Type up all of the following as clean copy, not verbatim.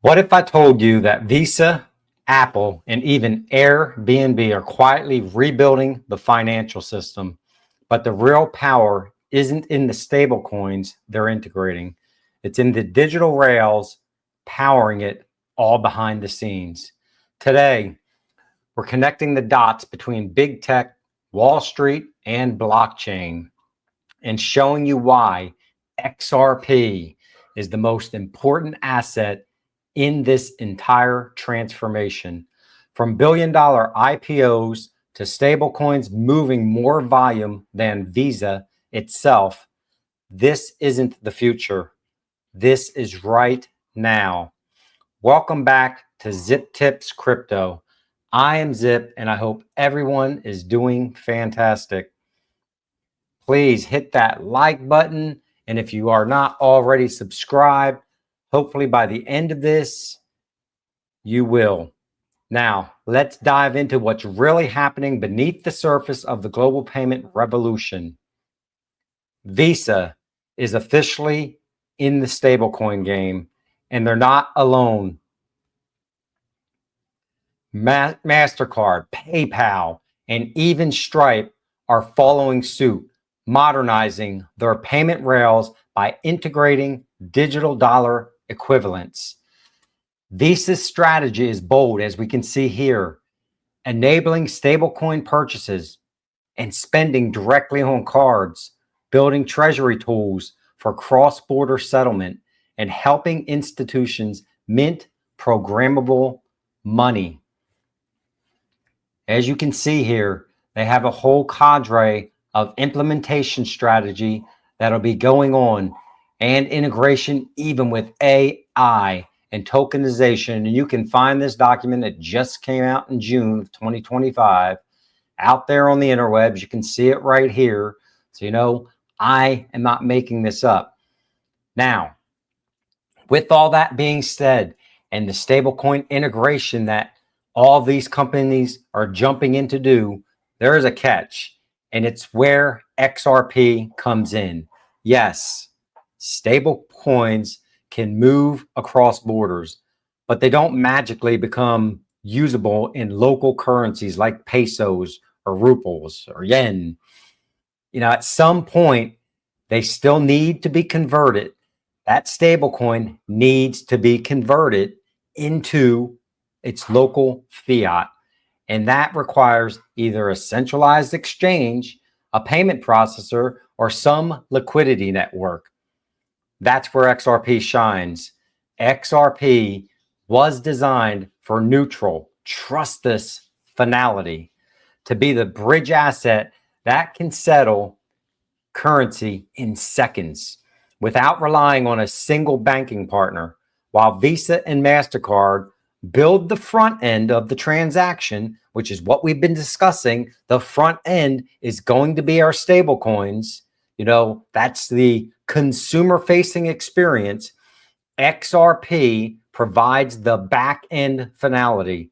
What if I told you that Visa, Apple, and even Airbnb are quietly rebuilding the financial system, but the real power isn't in the stable coins they're integrating. It's in the digital rails powering it all behind the scenes. Today, we're connecting the dots between big tech, Wall Street, and blockchain, and showing you why XRP is the most important asset in this entire transformation. From billion-dollar IPOs to stablecoins moving more volume than Visa itself, this isn't the future. This is right now. Welcome back to Zip Tips Crypto. I am Zip, and I hope everyone is doing fantastic. Please hit that like button, and if you are not already subscribed, hopefully by the end of this, you will. Now, let's dive into what's really happening beneath the surface of the global payment revolution. Visa is officially in the stablecoin game, and they're not alone. MasterCard, PayPal, and even Stripe are following suit, modernizing their payment rails by integrating digital dollar equivalents. Visa's strategy is bold, as we can see here, enabling stablecoin purchases and spending directly on cards, building treasury tools for cross-border settlement, and helping institutions mint programmable money. As you can see here, they have a whole cadre of implementation strategy that'll be going on, and integration even with AI and tokenization. And you can find this document that just came out in June of 2025 out there on the interwebs. You can see it right here. So, you know, I am not making this up. Now, with all that being said, and the stablecoin integration that all these companies are jumping in to do, there is a catch, and it's where XRP comes in. Yes, stable coins can move across borders, but they don't magically become usable in local currencies like pesos or rubles or yen. You know, at some point, they still need to be converted. That stable coin needs to be converted into its local fiat. And that requires either a centralized exchange, a payment processor, or some liquidity network. That's where XRP shines. XRP was designed for neutral, trustless finality, to be the bridge asset that can settle currency in seconds without relying on a single banking partner. While Visa and MasterCard build the front end of the transaction, which is what we've been discussing, the front end is going to be our stable coins. You know, that's the consumer facing experience. XRP provides the back end finality.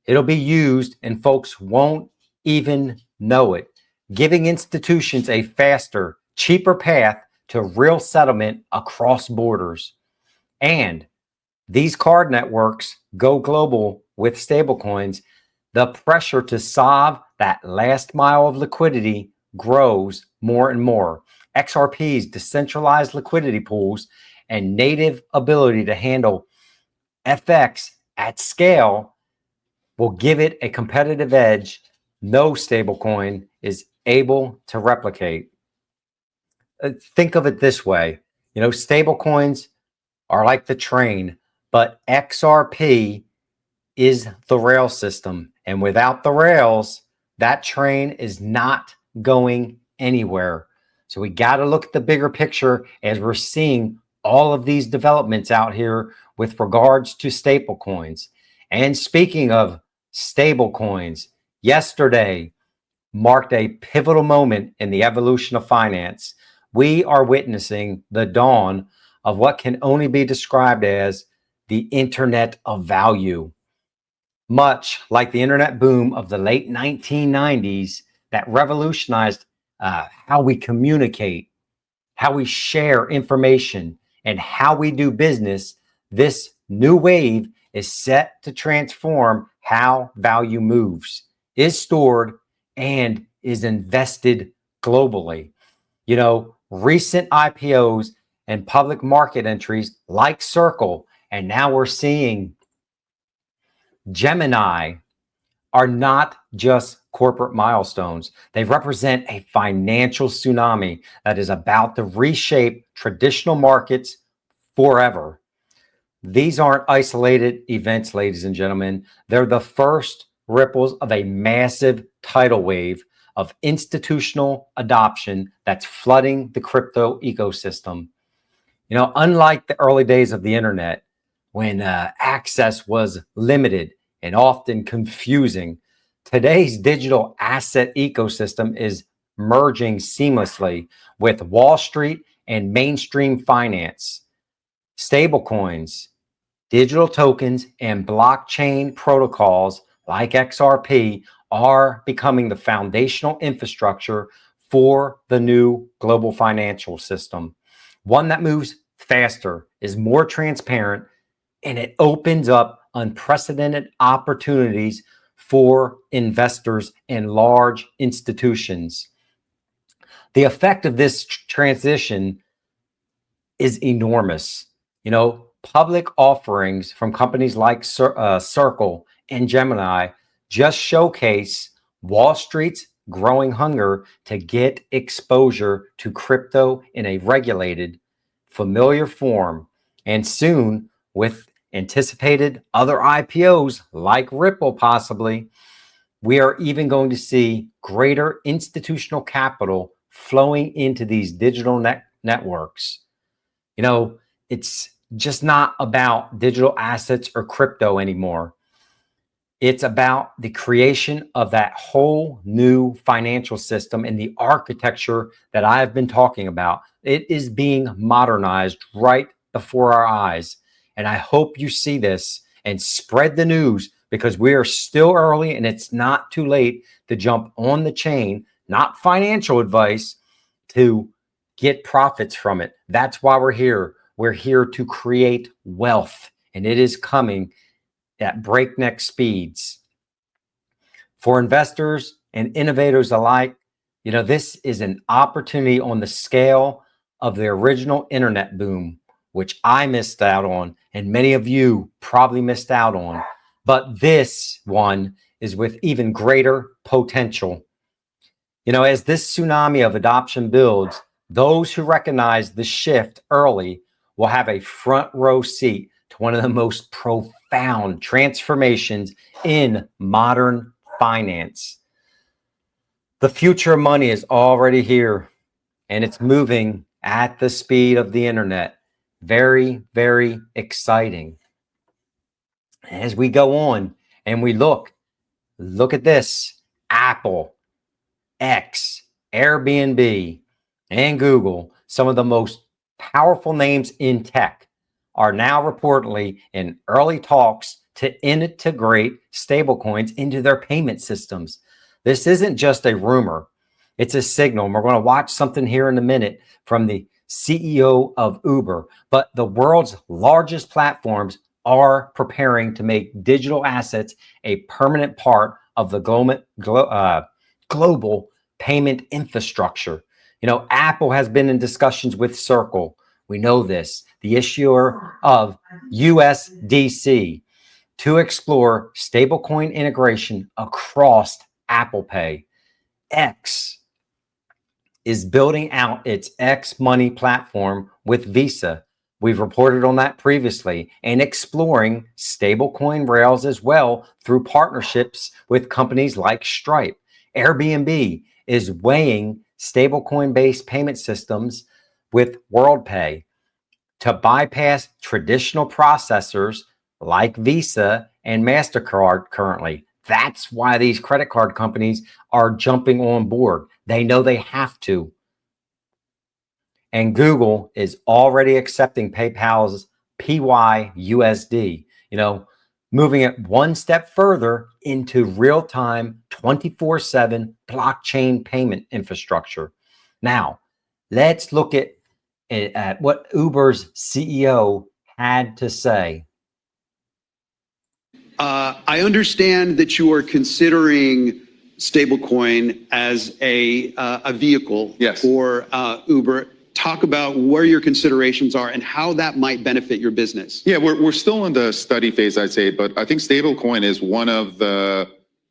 It'll be used and folks won't even know it, giving institutions a faster, cheaper path to real settlement across borders. And these card networks go global with stablecoins. The pressure to solve that last mile of liquidity grows more and more. XRP's decentralized liquidity pools and native ability to handle FX at scale will give it a competitive edge no stablecoin is able to replicate. Think of it this way. You know, stablecoins are like the train, but XRP is the rail system. And without the rails, that train is not going anywhere. So we got to look at the bigger picture as we're seeing all of these developments out here with regards to stable coins. And speaking of stable coins, yesterday marked a pivotal moment in the evolution of finance. We are witnessing the dawn of what can only be described as the internet of value. Much like the internet boom of the late 1990s that revolutionized how we communicate, how we share information, and how we do business, this new wave is set to transform how value moves, is stored, and is invested globally. Recent IPOs and public market entries like Circle, and now we're seeing Gemini, are not just corporate milestones. They represent a financial tsunami that is about to reshape traditional markets forever. These aren't isolated events, ladies and gentlemen. They're the first ripples of a massive tidal wave of institutional adoption that's flooding the crypto ecosystem. Unlike the early days of the internet, when access was limited and often confusing, today's digital asset ecosystem is merging seamlessly with Wall Street and mainstream finance. Stablecoins, digital tokens, and blockchain protocols like XRP are becoming the foundational infrastructure for the new global financial system. One that moves faster, is more transparent, and it opens up unprecedented opportunities for investors and large institutions. The effect of this transition is enormous. Public offerings from companies like Circle and Gemini just showcase Wall Street's growing hunger to get exposure to crypto in a regulated, familiar form. And soon, with anticipated other IPOs like Ripple possibly, we are even going to see greater institutional capital flowing into these digital networks. It's just not about digital assets or crypto anymore. It's about the creation of that whole new financial system and the architecture that I have been talking about. It is being modernized right before our eyes. And I hope you see this and spread the news, because we are still early and it's not too late to jump on the chain, not financial advice, to get profits from it. That's why we're here. We're here to create wealth, and it is coming at breakneck speeds. For investors and innovators alike, this is an opportunity on the scale of the original internet boom, which I missed out on, and many of you probably missed out on. But this one is with even greater potential. As this tsunami of adoption builds, those who recognize the shift early will have a front row seat to one of the most profound transformations in modern finance. The future of money is already here, and it's moving at the speed of the internet. Very, very exciting. As we go on and we look at this: Apple, X, Airbnb, and Google, some of the most powerful names in tech, are now reportedly in early talks to integrate stablecoins into their payment systems. This isn't just a rumor, it's a signal. And we're going to watch something here in a minute from the CEO of Uber. But the world's largest platforms are preparing to make digital assets a permanent part of the global payment infrastructure. Apple has been in discussions with Circle. We know this, the issuer of USDC, to explore stablecoin integration across Apple Pay. X is building out its X Money platform with Visa. We've reported on that previously, and exploring stablecoin rails as well through partnerships with companies like Stripe. Airbnb is weighing stablecoin-based payment systems with WorldPay to bypass traditional processors like Visa and MasterCard currently. That's why these credit card companies are jumping on board. They know they have to. And Google is already accepting PayPal's PYUSD, moving it one step further into real-time 24/7 blockchain payment infrastructure. Now, let's look at what Uber's CEO had to say. I understand that you are considering stablecoin as a vehicle for Uber. Talk about where your considerations are and how that might benefit your business. Yeah, we're still in the study phase, I'd say, but I think stablecoin is one of the,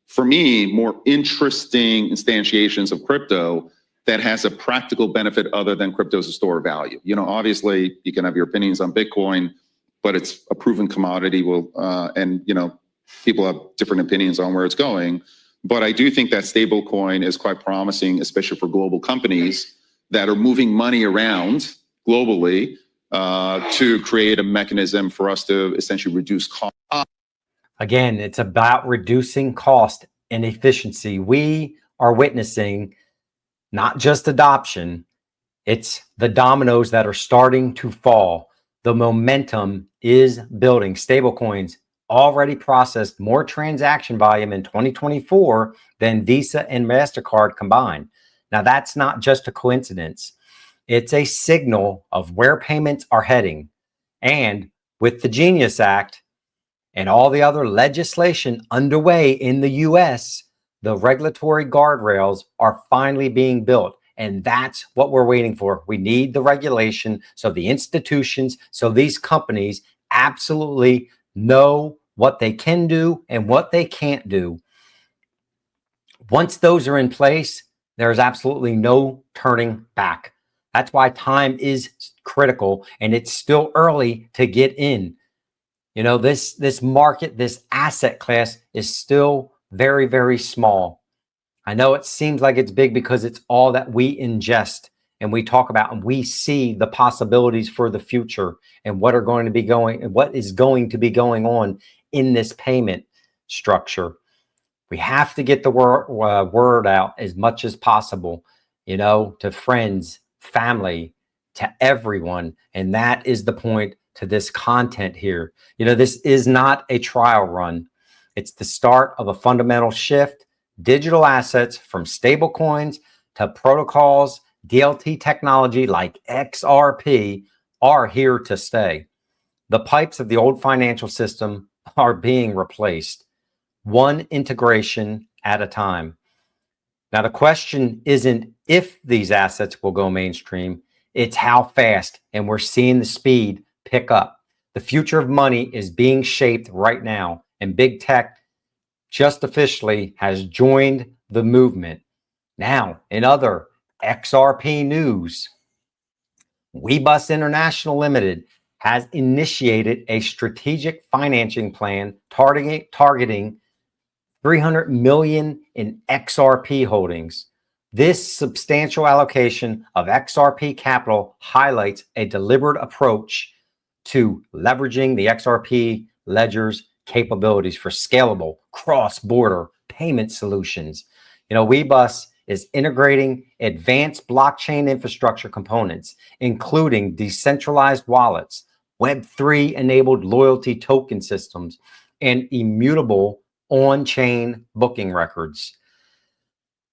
for me, more interesting instantiations of crypto that has a practical benefit other than crypto as a store of value. You know, obviously you can have your opinions on Bitcoin, but it's a proven commodity. And you know, people have different opinions on where it's going. But I do think that stablecoin is quite promising, especially for global companies that are moving money around globally to create a mechanism for us to essentially reduce cost. Again, it's about reducing cost and efficiency. We are witnessing not just adoption, it's the dominoes that are starting to fall. The momentum is building. Stablecoins already processed more transaction volume in 2024 than Visa and MasterCard combined. Now, that's not just a coincidence. It's a signal of where payments are heading. And with the Genius Act and all the other legislation underway in the US, the regulatory guardrails are finally being built. And that's what we're waiting for. We need the regulation so the institutions, so these companies absolutely know what they can do and what they can't do. Once those are in place, there's absolutely no turning back. That's why time is critical, and it's still early to get in. You know, this market, this asset class is still very, very small. I know it seems like it's big because it's all that we ingest and we talk about, and we see the possibilities for the future and what are going to be going and what is going to be going on in this payment structure. We have to get the word out as much as possible, you know, to friends, family, to everyone. And that is the point to this content here. You know, this is not a trial run. It's the start of a fundamental shift. Digital assets, from stable coins to protocols, DLT technology like XRP, are here to stay. The pipes of the old financial system are being replaced, one integration at a time. Now, the question isn't if these assets will go mainstream, it's how fast, and we're seeing the speed pick up. The future of money is being shaped right now, and big tech just officially has joined the movement. Now, in other XRP news, WeBus International Limited has initiated a strategic financing plan targeting 300 million in XRP holdings. This substantial allocation of XRP capital highlights a deliberate approach to leveraging the XRP ledger's capabilities for scalable cross-border payment solutions. You know, WeBus is integrating advanced blockchain infrastructure components, including decentralized wallets, Web3 enabled loyalty token systems, and immutable on-chain booking records.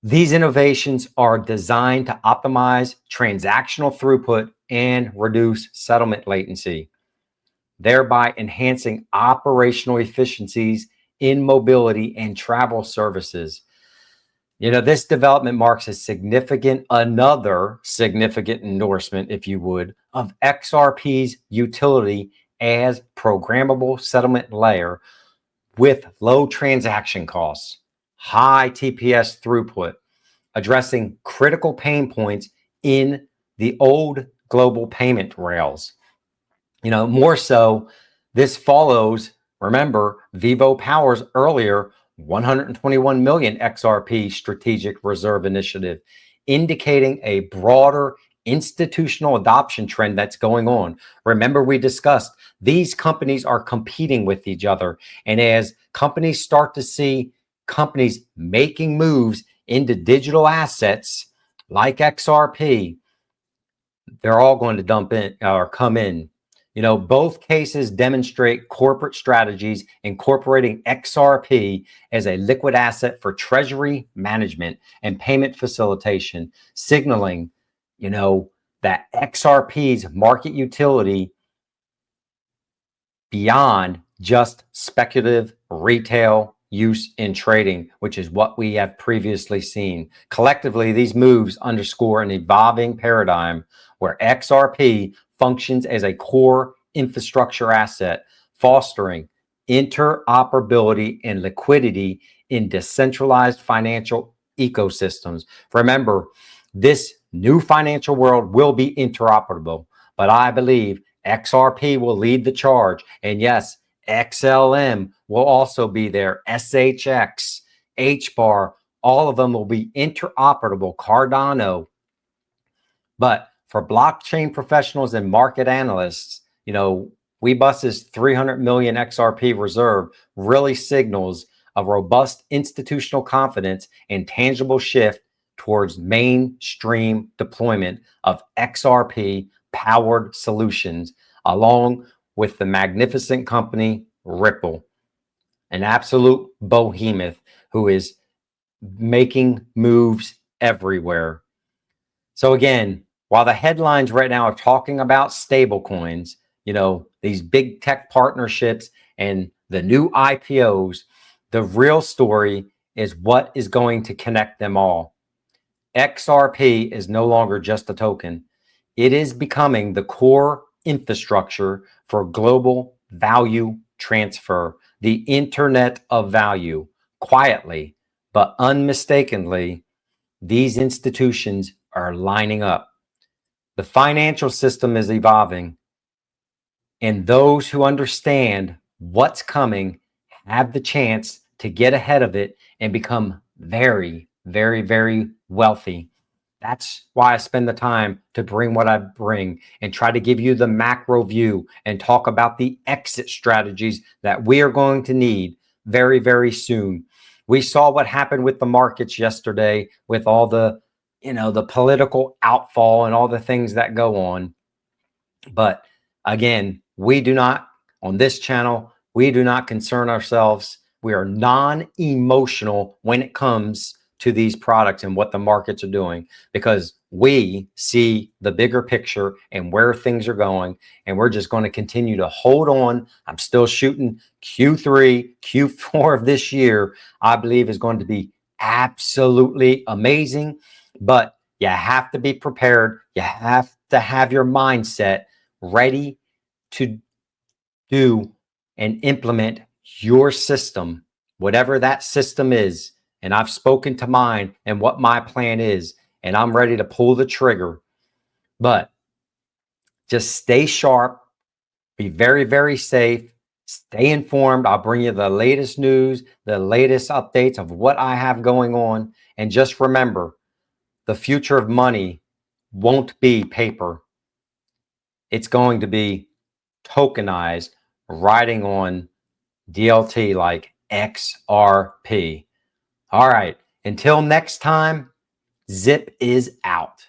These innovations are designed to optimize transactional throughput and reduce settlement latency, thereby enhancing operational efficiencies in mobility and travel services. You know, this development marks another significant endorsement, if you would, of XRP's utility as programmable settlement layer with low transaction costs, high TPS throughput, addressing critical pain points in the old global payment rails. You know, more so, this follows, remember, Vivo Power's earlier 121 million XRP strategic reserve initiative, indicating a broader institutional adoption trend that's going on. Remember, we discussed these companies are competing with each other. And as companies start to see companies making moves into digital assets like XRP, they're all going to dump in or come in. You know, both cases demonstrate corporate strategies incorporating XRP as a liquid asset for treasury management and payment facilitation, signaling, you know, that XRP's market utility beyond just speculative retail use in trading, which is what we have previously seen. Collectively, these moves underscore an evolving paradigm where XRP functions as a core infrastructure asset, fostering interoperability and liquidity in decentralized financial ecosystems. Remember, this new financial world will be interoperable, but I believe XRP will lead the charge. And yes, XLM will also be there. SHX, HBAR, all of them will be interoperable. Cardano. But for blockchain professionals and market analysts, Webuss's 300 million XRP reserve really signals a robust institutional confidence and tangible shift towards mainstream deployment of XRP powered solutions, along with the magnificent company Ripple, an absolute behemoth who is making moves everywhere. So again, while the headlines right now are talking about stablecoins, these big tech partnerships and the new IPOs, the real story is what is going to connect them all. XRP is no longer just a token. It is becoming the core infrastructure for global value transfer, the internet of value. Quietly, but unmistakably, these institutions are lining up. The financial system is evolving, and those who understand what's coming have the chance to get ahead of it and become very, very, very wealthy. That's why I spend the time to bring what I bring and try to give you the macro view and talk about the exit strategies that we are going to need very, very soon. We saw what happened with the markets yesterday with all the, the political outfall and all the things that go on. But again, we do not, on this channel, we do not concern ourselves. We are non-emotional when it comes to these products and what the markets are doing, because we see the bigger picture and where things are going, and we're just going to continue to hold on. I'm still shooting Q3, Q4 of this year, I believe is going to be absolutely amazing, but you have to be prepared. You have to have your mindset ready to do and implement your system, whatever that system is. And I've spoken to mine and what my plan is, and I'm ready to pull the trigger. But just stay sharp, be very, very safe, stay informed. I'll bring you the latest news, the latest updates of what I have going on. And just remember, the future of money won't be paper. It's going to be tokenized, riding on DLT like XRP. All right. Until next time, Zip is out.